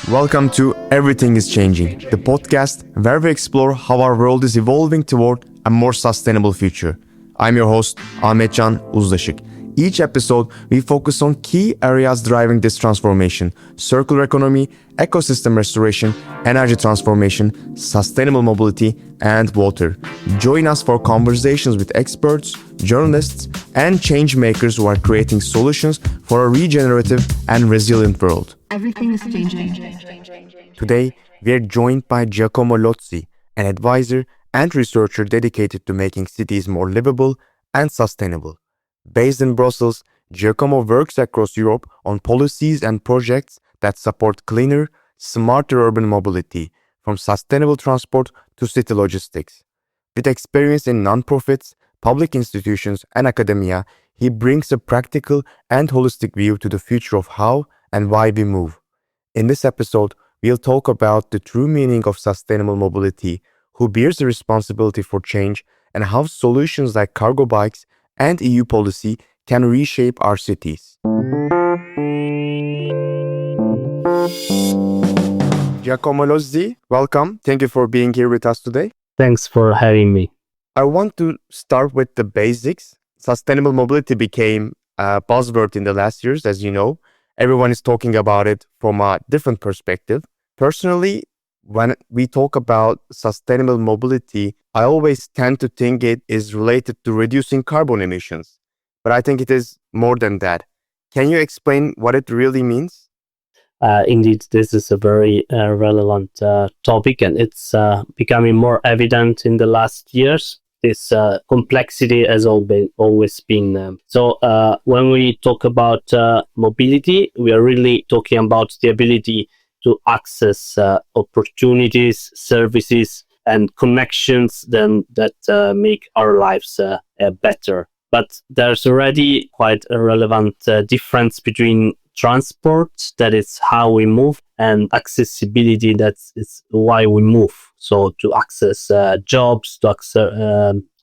Welcome to Everything is Changing, the podcast where we explore how our world is evolving toward a more sustainable future. I'm your host, Ahmetcan Uzlaşık. Each episode, we focus on key areas driving this transformation: circular economy, ecosystem restoration, energy transformation, sustainable mobility, and water. Join us for conversations with experts, journalists, and change makers who are creating solutions for a regenerative and resilient world. Everything is changing. Today, we are joined by Giacomo Lozzi, an advisor and researcher dedicated to making cities more livable and sustainable. Based in Brussels, Giacomo works across Europe on policies and projects that support cleaner, smarter urban mobility, from sustainable transport to city logistics. With experience in nonprofits, public institutions, and academia, he brings a practical and holistic view to the future of how and why we move. In this episode, we'll talk about the true meaning of sustainable mobility, who bears the responsibility for change, and how solutions like cargo bikes and EU policy can reshape our cities. Giacomo Lozzi, welcome. Thank you for being here with us today. Thanks for having me. I want to start with the basics. Sustainable mobility became a buzzword in the last years, as you know. Everyone is talking about it from a different perspective. Personally, when we talk about sustainable mobility, I always tend to think it is related to reducing carbon emissions. But I think it is more than that. Can you explain what it really means? Indeed, this is a very relevant topic, and it's becoming more evident in the last years. This complexity has always been. So when we talk about mobility, we are really talking about the ability to access opportunities, services, and connections that make our lives better. But there's already quite a relevant difference between transport, that is how we move, and accessibility, that is why we move. So to access jobs, to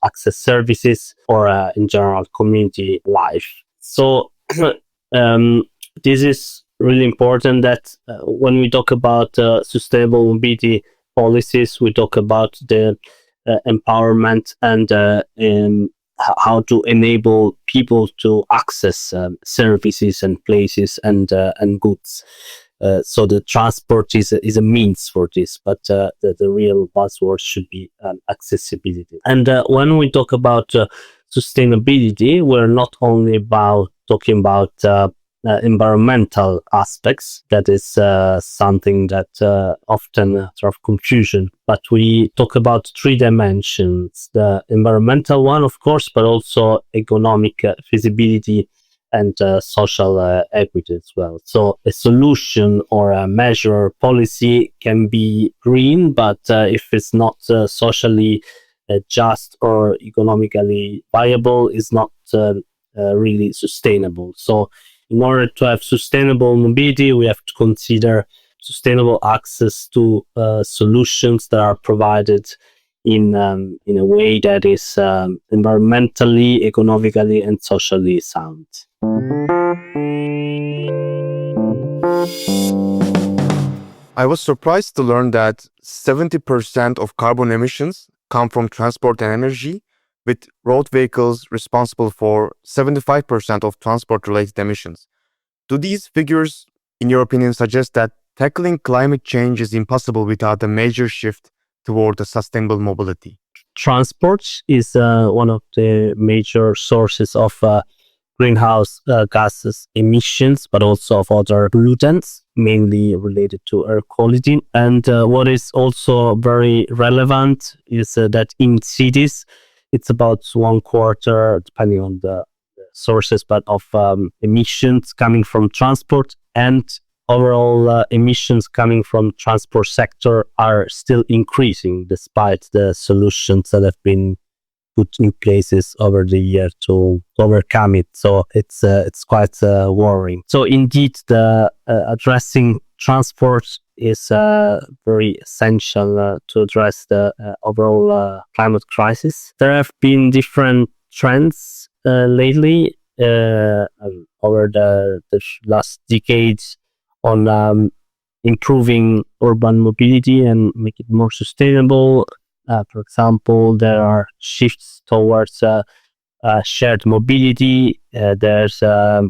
access services, or in general community life. So this is really important that when we talk about sustainable mobility policies, we talk about the empowerment and how to enable people to access services and places and goods. So the transport is a means for this, but the real buzzword should be accessibility. And when we talk about sustainability, we're not only talking about environmental aspects. That is something that often sort of confusion. But we talk about three dimensions: the environmental one, of course, but also economic feasibility and social equity as well. So a solution or a measure or policy can be green, but if it's not socially just or economically viable, it's not really sustainable. So in order to have sustainable mobility, we have to consider sustainable access to solutions that are provided in a way that is environmentally, economically, and socially sound. I was surprised to learn that 70% of carbon emissions come from transport and energy, with road vehicles responsible for 75% of transport-related emissions. Do these figures, in your opinion, suggest that tackling climate change is impossible without a major shift toward a sustainable mobility? Transport is one of the major sources of greenhouse gases emissions, but also of other pollutants, mainly related to air quality. And what is also very relevant is that in cities, it's about 1/4, depending on the sources, but of emissions coming from transport, and overall emissions coming from transport sector are still increasing despite the solutions that have been put in places over the year to overcome it. So it's quite worrying. So indeed, the addressing transport is very essential to address the overall climate crisis. There have been different trends lately over the last decades on improving urban mobility and make it more sustainable. For example, there are shifts towards shared mobility. There's a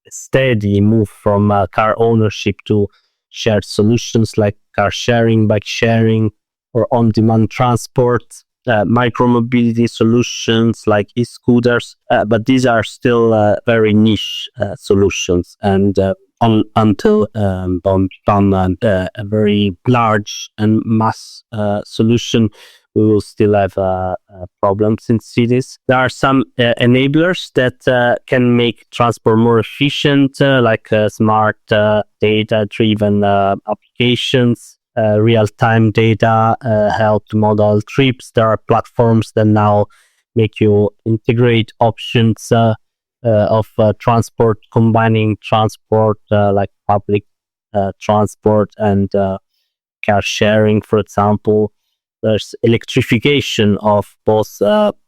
steady move from car ownership to shared solutions like car sharing, bike sharing, or on-demand transport. Micro-mobility solutions like e-scooters, but these are still very niche solutions, and until become a very large and mass solution, we will still have problems in cities. There are some enablers that can make transport more efficient, like smart data-driven applications, real-time data, help to model trips. There are platforms that now make you integrate options of transport, combining transport like public transport and car sharing, for example. There's electrification of both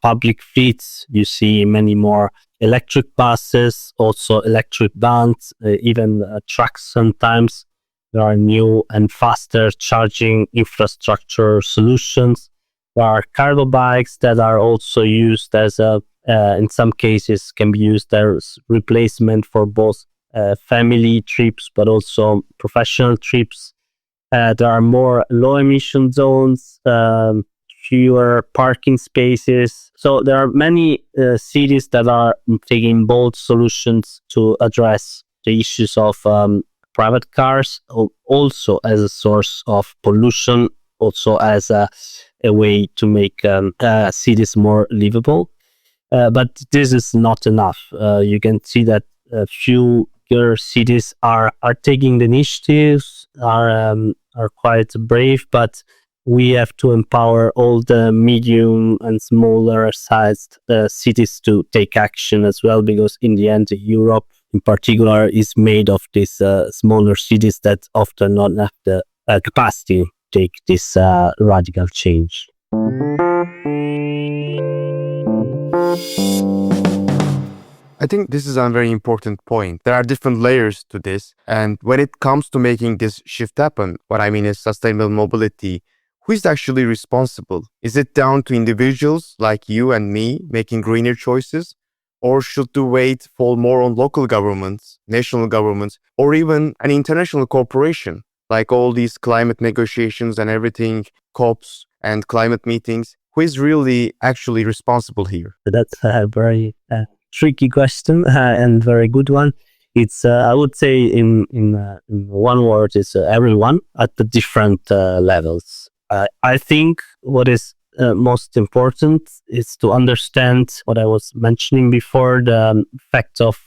public fleets. You see many more electric buses, also electric vans, even trucks sometimes. There are new and faster charging infrastructure solutions. There are cargo bikes that are also used as in some cases can be used as replacement for both family trips but also professional trips. There are more low emission zones, fewer parking spaces. So there are many cities that are taking bold solutions to address the issues of private cars, also as a source of pollution, also as a way to make cities more livable. But this is not enough. You can see that a few cities are taking the initiatives, are quite brave, but we have to empower all the medium and smaller sized cities to take action as well, because in the end, Europe in particular is made of these smaller cities that often not have the capacity to take this radical change. I think this is a very important point. There are different layers to this. And when it comes to making this shift happen, what I mean is sustainable mobility, who is actually responsible? Is it down to individuals like you and me making greener choices? Or should the weight fall more on local governments, national governments, or even an international corporation? Like all these climate negotiations and everything, COPs and climate meetings, who is really actually responsible here? That's a very tricky question and very good one. It's I would say in one word, it's everyone at the different levels. I think what is most important is to understand what I was mentioning before, the effect of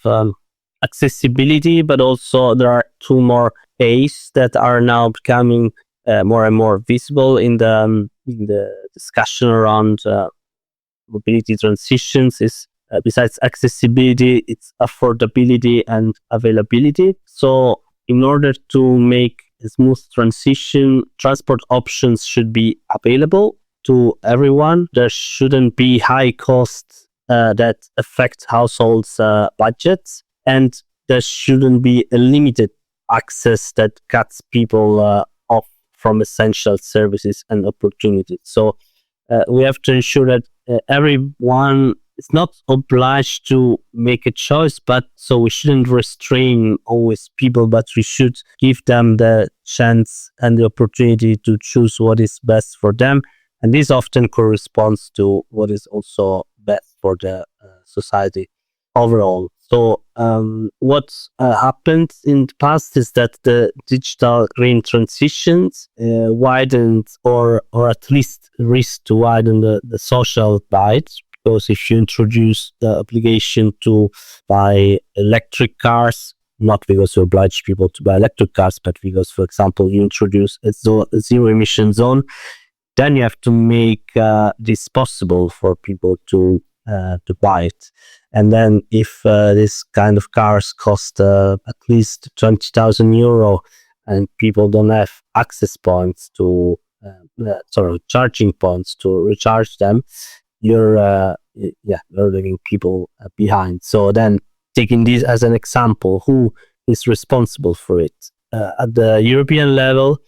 accessibility, but also there are two more A's that are now becoming more and more visible in the discussion around mobility transitions. Is besides accessibility, it's affordability and availability. So in order to make a smooth transition, transport options should be available to everyone. There shouldn't be high costs that affect households' budgets, and there shouldn't be a limited access that cuts people off from essential services and opportunities. So we have to ensure that everyone is not obliged to make a choice, but so we shouldn't restrain always people, but we should give them the chance and the opportunity to choose what is best for them. And this often corresponds to what is also best for the society overall. So what happened in the past is that the digital green transitions widened or at least risk to widen the social divide. Because if you introduce the obligation to buy electric cars, not because you oblige people to buy electric cars, but because, for example, you introduce a zero emission zone, then you have to make this possible for people to buy it. And then if this kind of cars cost at least 20,000 euro and people don't have access points to charging points to recharge them, you're leaving people behind. So then taking this as an example, who is responsible for it? at the European level,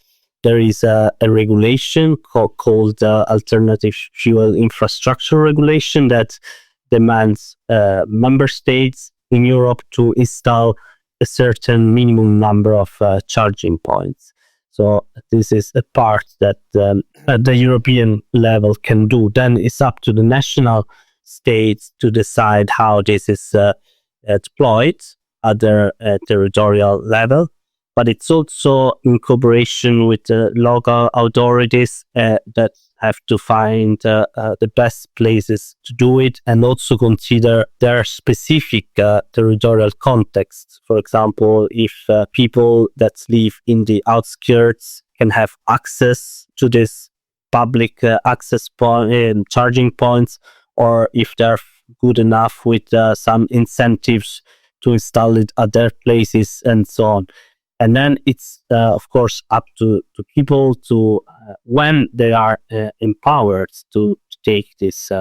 there is a regulation called Alternative Fuel Infrastructure Regulation that demands member states in Europe to install a certain minimum number of charging points. So this is a part that at the European level can do. Then it's up to the national states to decide how this is deployed at their territorial level. But it's also in cooperation with the local authorities that have to find the best places to do it and also consider their specific territorial context. For example, if people that live in the outskirts can have access to this public access point, charging points, or if they're good enough with some incentives to install it at their places and so on. And then it's, of course, up to people to, when they are empowered to take this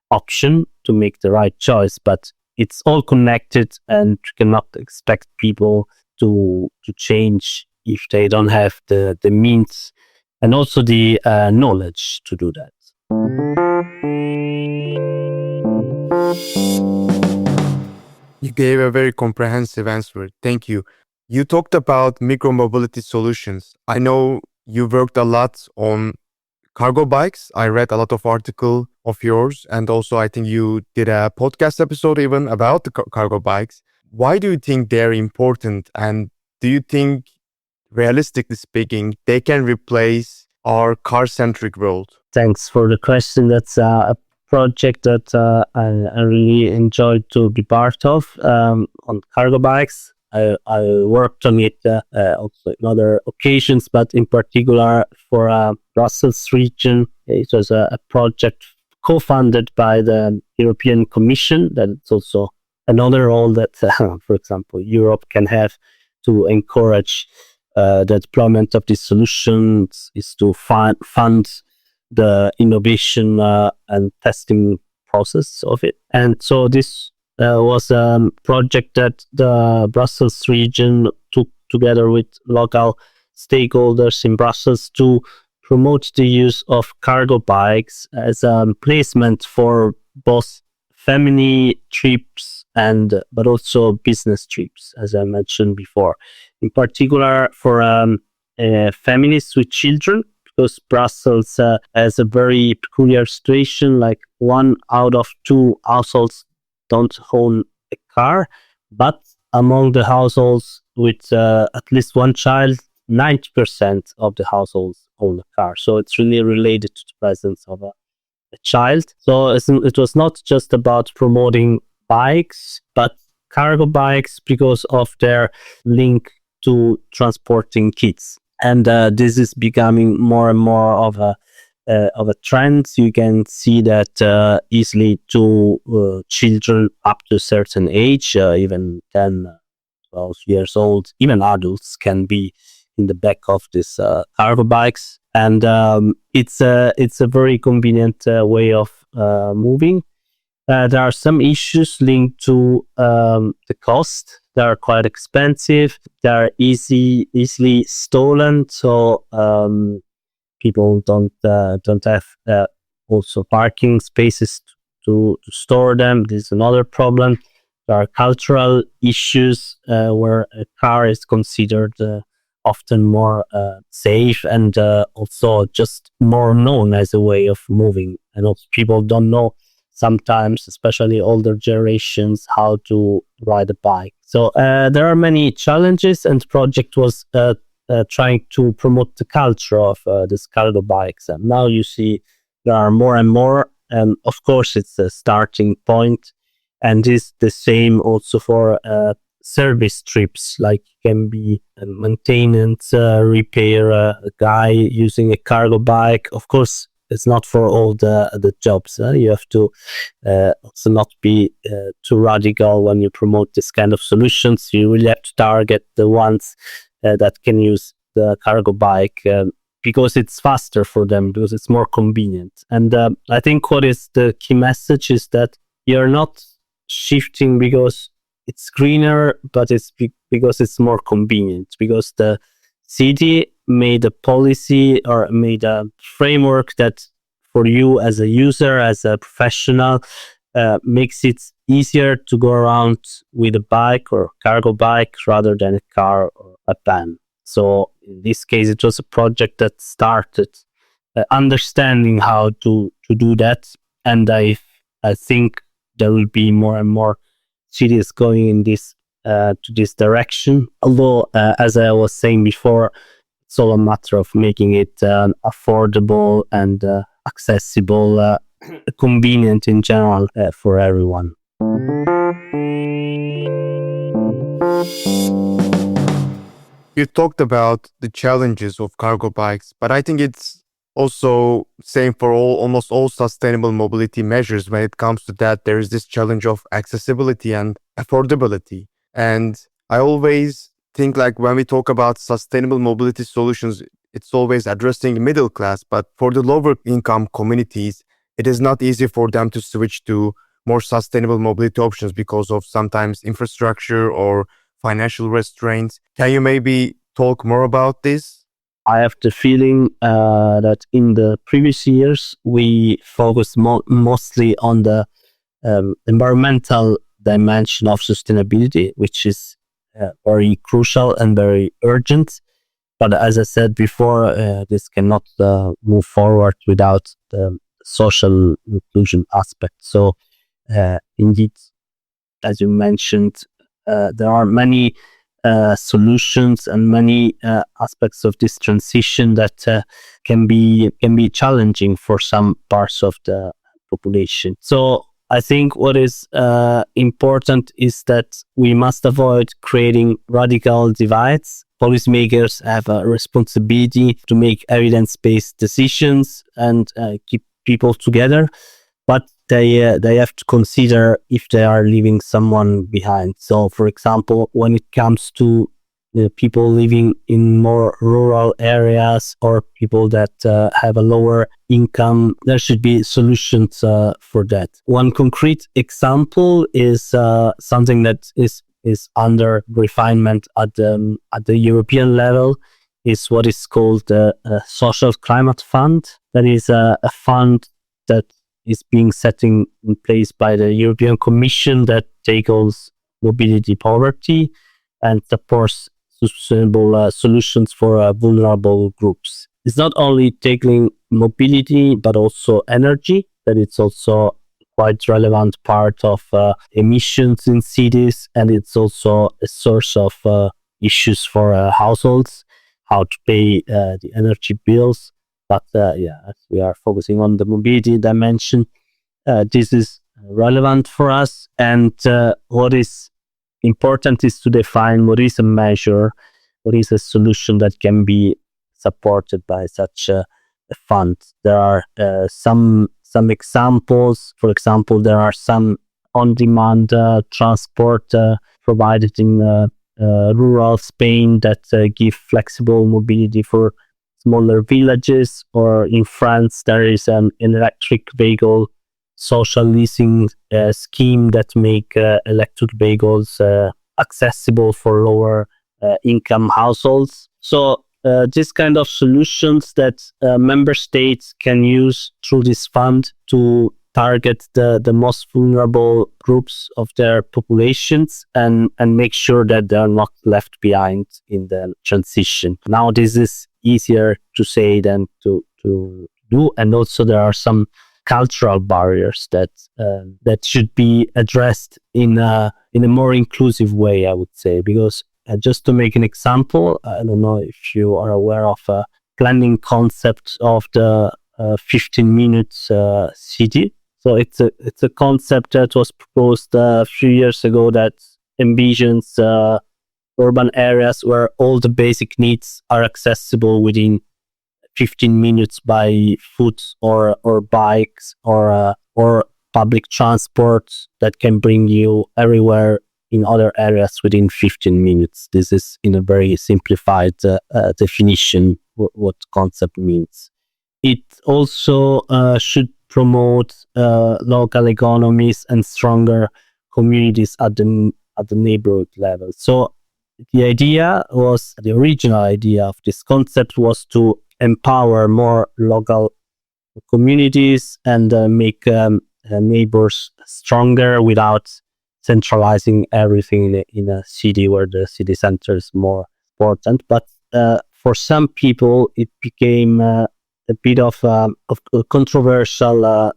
option, to make the right choice. But it's all connected, and you cannot expect people to change if they don't have the means and also the knowledge to do that. You gave a very comprehensive answer. Thank you. You talked about micromobility solutions. I know you worked a lot on cargo bikes. I read a lot of articles of yours, and also I think you did a podcast episode even about the cargo bikes. Why do you think they're important, and do you think, realistically speaking, they can replace our car-centric world? Thanks for the question. That's a project that I really enjoyed to be part of on cargo bikes. I worked on it also in other occasions, but in particular for Brussels region. It was a project co-funded by the European Commission. That's also another role that, for example, Europe can have to encourage the deployment of these solutions, is to fund the innovation and testing process of it. And so this was a project that the Brussels region took together with local stakeholders in Brussels to promote the use of cargo bikes as a placement for both family trips but also business trips, as I mentioned before. In particular for families with children, because Brussels has a very peculiar situation, like 1 out of 2 households don't own a car, but among the households with at least one child, 90% of the households own a car. So it's really related to the presence of a child. So it was not just about promoting bikes, but cargo bikes because of their link to transporting kids. And this is becoming more and more of a trend. You can see that easily to children up to a certain age, even 10, 12 years old, even adults can be in the back of these cargo bikes. And it's a very convenient way of moving. There are some issues linked to the cost. They are quite expensive. They are easily stolen. So people don't have also parking spaces to store them. This is another problem. There are cultural issues where a car is considered often more safe and also just more known as a way of moving. And also people don't know sometimes, especially older generations, how to ride a bike. So there are many challenges, and the project was trying to promote the culture of these cargo bikes. And now you see there are more and more, and of course it's a starting point. And it's the same also for service trips, like can be a maintenance, repair, a guy using a cargo bike. Of course, it's not for all the jobs. You have to also not be too radical when you promote this kind of solutions. You really have to target the ones that can use the cargo bike because it's faster for them, because it's more convenient. And I think what is the key message is that you're not shifting because it's greener, but because it's more convenient, because the city made a policy or made a framework that for you as a user, as a professional, makes it easier to go around with a bike or cargo bike rather than a car or a van. So in this case, it was a project that started understanding how to do that, and I think there will be more and more cities going in this to this direction. Although, as I was saying before, it's all a matter of making it affordable and accessible, convenient in general for everyone. You talked about the challenges of cargo bikes, but I think it's also same for almost all sustainable mobility measures. When it comes to that, there is this challenge of accessibility and affordability. And I always think like when we talk about sustainable mobility solutions, it's always addressing the middle class, but for the lower income communities, it is not easy for them to switch to more sustainable mobility options because of sometimes infrastructure or financial restraints. Can you maybe talk more about this? I have the feeling that in the previous years we focused mostly on the environmental dimension of sustainability, which is very crucial and very urgent. But as I said before, this cannot move forward without the social inclusion aspect. So, indeed, as you mentioned, there are many solutions and many aspects of this transition that can be challenging for some parts of the population. So I think what is important is that we must avoid creating radical divides. Policymakers have a responsibility to make evidence-based decisions and keep people together, but they have to consider if they are leaving someone behind. So, for example, when it comes to people living in more rural areas or people that have a lower income, there should be solutions for that. One concrete example is something that is under refinement at the European level, is what is called the Social Climate Fund. That is a fund that is being set in place by the European Commission that tackles mobility poverty and supports sustainable solutions for vulnerable groups. It's not only tackling mobility, but also energy, that it's also quite relevant part of emissions in cities, and it's also a source of issues for households, how to pay the energy bills. But as we are focusing on the mobility dimension, this is relevant for us. And what is important is to define what is a measure, what is a solution that can be supported by such a fund. There are some examples. For example, there are some on-demand transport provided in rural Spain that give flexible mobility for smaller villages, or in France there is an electric vehicle social leasing scheme that make electric vehicles accessible for lower income households. So this kind of solutions that member states can use through this fund to target the most vulnerable groups of their populations and make sure that they are not left behind in the transition. Now this is easier to say than to do, and also there are some cultural barriers that should be addressed in a more inclusive way, I would say. Because just to make an example, I don't know if you are aware of a planning concept of the 15 minutes city. So it's a concept that was proposed a few years ago that envisions urban areas where all the basic needs are accessible within 15 minutes by foot or bikes or public transport that can bring you everywhere in other areas within 15 minutes. This is in a very simplified definition what concept means. It also should promote local economies and stronger communities at the at the neighborhood level. So the original idea of this concept was to empower more local communities and make neighbors stronger without centralizing everything in a city where the city center is more important. But for some people, it became a bit of a controversial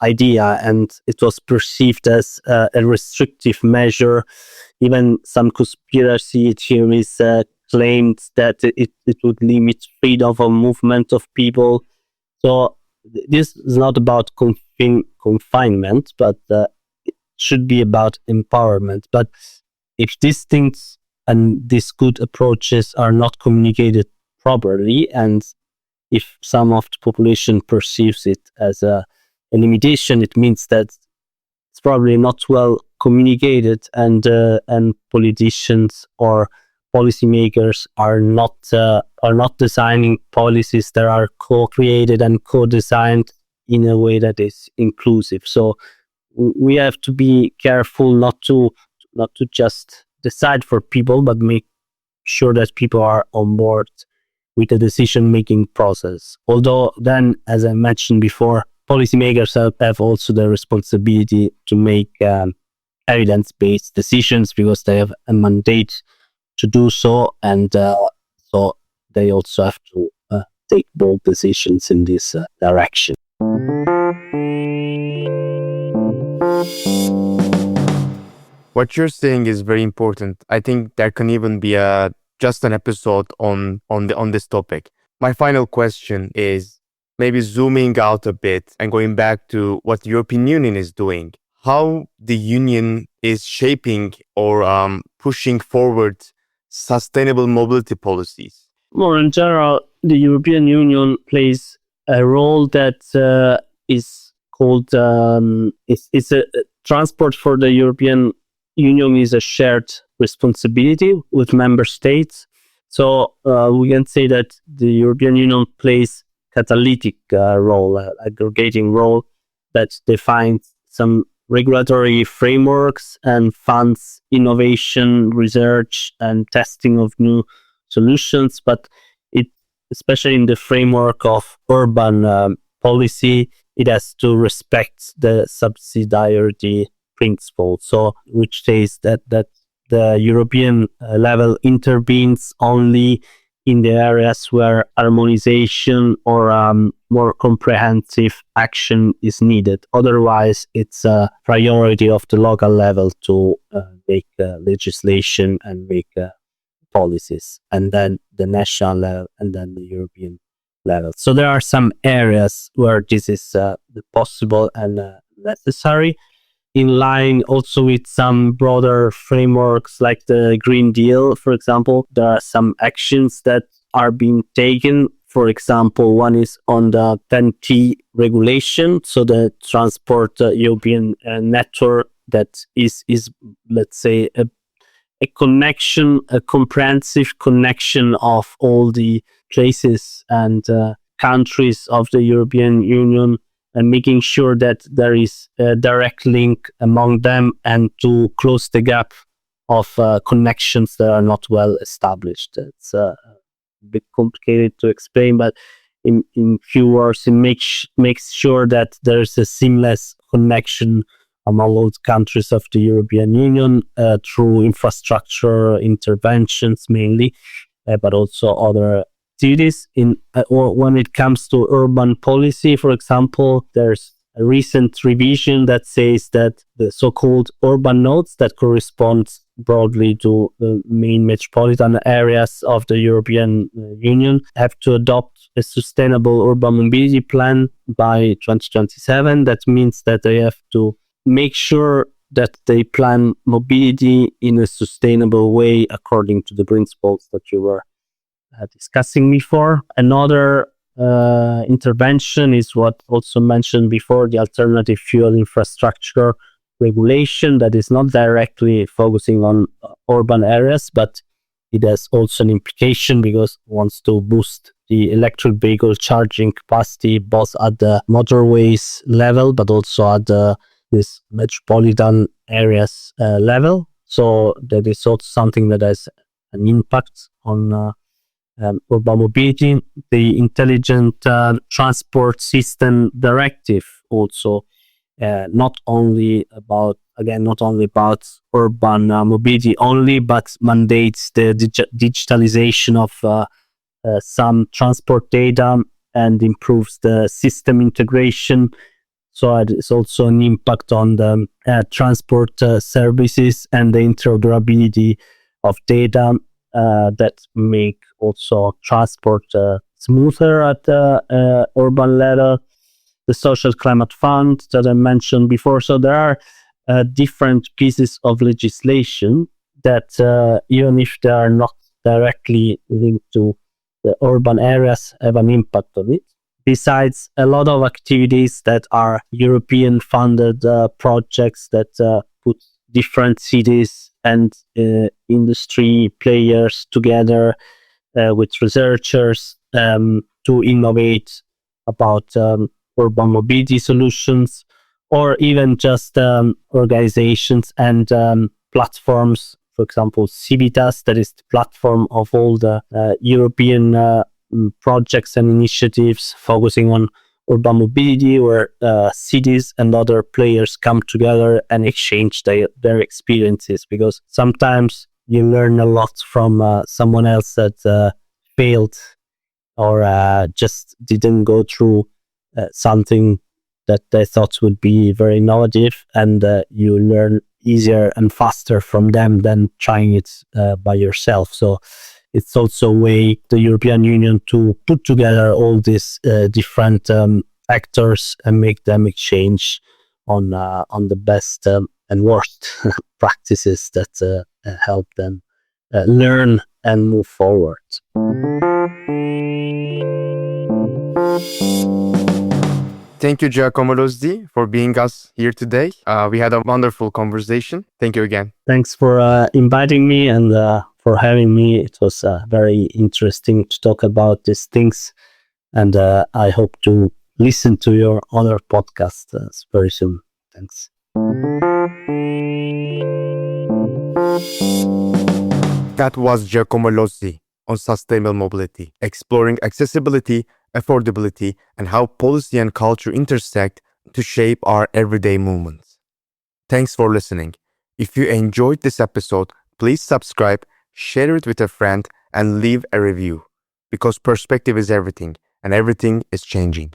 idea, and it was perceived as a restrictive measure. Even some conspiracy theories claimed that it would limit freedom of movement of people. So this is not about confinement, but it should be about empowerment. But if these things and these good approaches are not communicated properly, and if some of the population perceives it as a limitation, it means that it's probably not well communicated, and politicians or policymakers are not designing policies that are co-created and co-designed in a way that is inclusive. So we have to be careful not to just decide for people, but make sure that people are on board with the decision-making process. Although then, as I mentioned before, policymakers have also the responsibility to make evidence-based decisions because they have a mandate to do so, and so they also have to take bold decisions in this direction. What you're saying is very important. I think there can even be just an episode on this topic. My final question is maybe zooming out a bit and going back to what the European Union is doing. How the Union is shaping or pushing forward sustainable mobility policies. More in general, the European Union plays a role that is called it's a transport for the European Union is a shared responsibility with member states. So we can say that the European Union plays catalytic role, aggregating role that defines some regulatory frameworks and funds innovation, research, and testing of new solutions. But it, especially in the framework of urban policy, it has to respect the subsidiarity principle. So, which says that the European level intervenes only in the areas where harmonization or more comprehensive action is needed. Otherwise, it's a priority of the local level to make legislation and make policies, and then the national level, and then the European level. So there are some areas where this is possible and necessary, in line also with some broader frameworks like the Green Deal, for example. There are some actions that are being taken. For example, one is on the 10T regulation, so the transport European network that is let's say a connection, a comprehensive connection of all the places and countries of the European Union, and making sure that there is a direct link among them and to close the gap of connections that are not well established. It's a bit complicated to explain, but in few words, it makes sure that there's a seamless connection among all countries of the European Union through infrastructure interventions mainly, but also other activities. Or when it comes to urban policy, for example, there's a recent revision that says that the so-called urban nodes that correspond broadly to the main metropolitan areas of the European Union have to adopt a sustainable urban mobility plan by 2027. That means that they have to make sure that they plan mobility in a sustainable way according to the principles that you were discussing before. Another intervention is what also mentioned before, the alternative fuel infrastructure regulation, that is not directly focusing on urban areas, but it has also an implication because it wants to boost the electric vehicle charging capacity both at the motorways level but also at this metropolitan areas level. So that is also something that has an impact on urban mobility. The Intelligent Transport System Directive also not only about urban mobility only, but mandates the digitalization of some transport data and improves the system integration. So it is also an impact on the transport services and the interoperability of data that make also transport smoother at the urban level. The Social Climate Fund that I mentioned before. So there are different pieces of legislation that even if they are not directly linked to the urban areas, have an impact on it. Besides a lot of activities that are European funded projects that put different cities and industry players together with researchers to innovate about urban mobility solutions, or even just organizations and platforms. For example, Civitas, that is the platform of all the European projects and initiatives focusing on urban mobility, where cities and other players come together and exchange their experiences, because sometimes you learn a lot from someone else that failed or just didn't go through something that they thought would be very innovative, and you learn easier and faster from them than trying it by yourself. So it's also a way the European Union to put together all these different actors and make them exchange on the best and worst practices that help them learn and move forward. Thank you, Giacomo Lozzi, for being us here today. We had a wonderful conversation. Thank you again. Thanks for inviting me and for having me. It was very interesting to talk about these things, and I hope to listen to your other podcast very soon. Thanks. That was Giacomo Lozzi on sustainable mobility, exploring accessibility, affordability, and how policy and culture intersect to shape our everyday movements. Thanks for listening. If you enjoyed this episode, please subscribe, share it with a friend, and leave a review. Because perspective is everything, and everything is changing.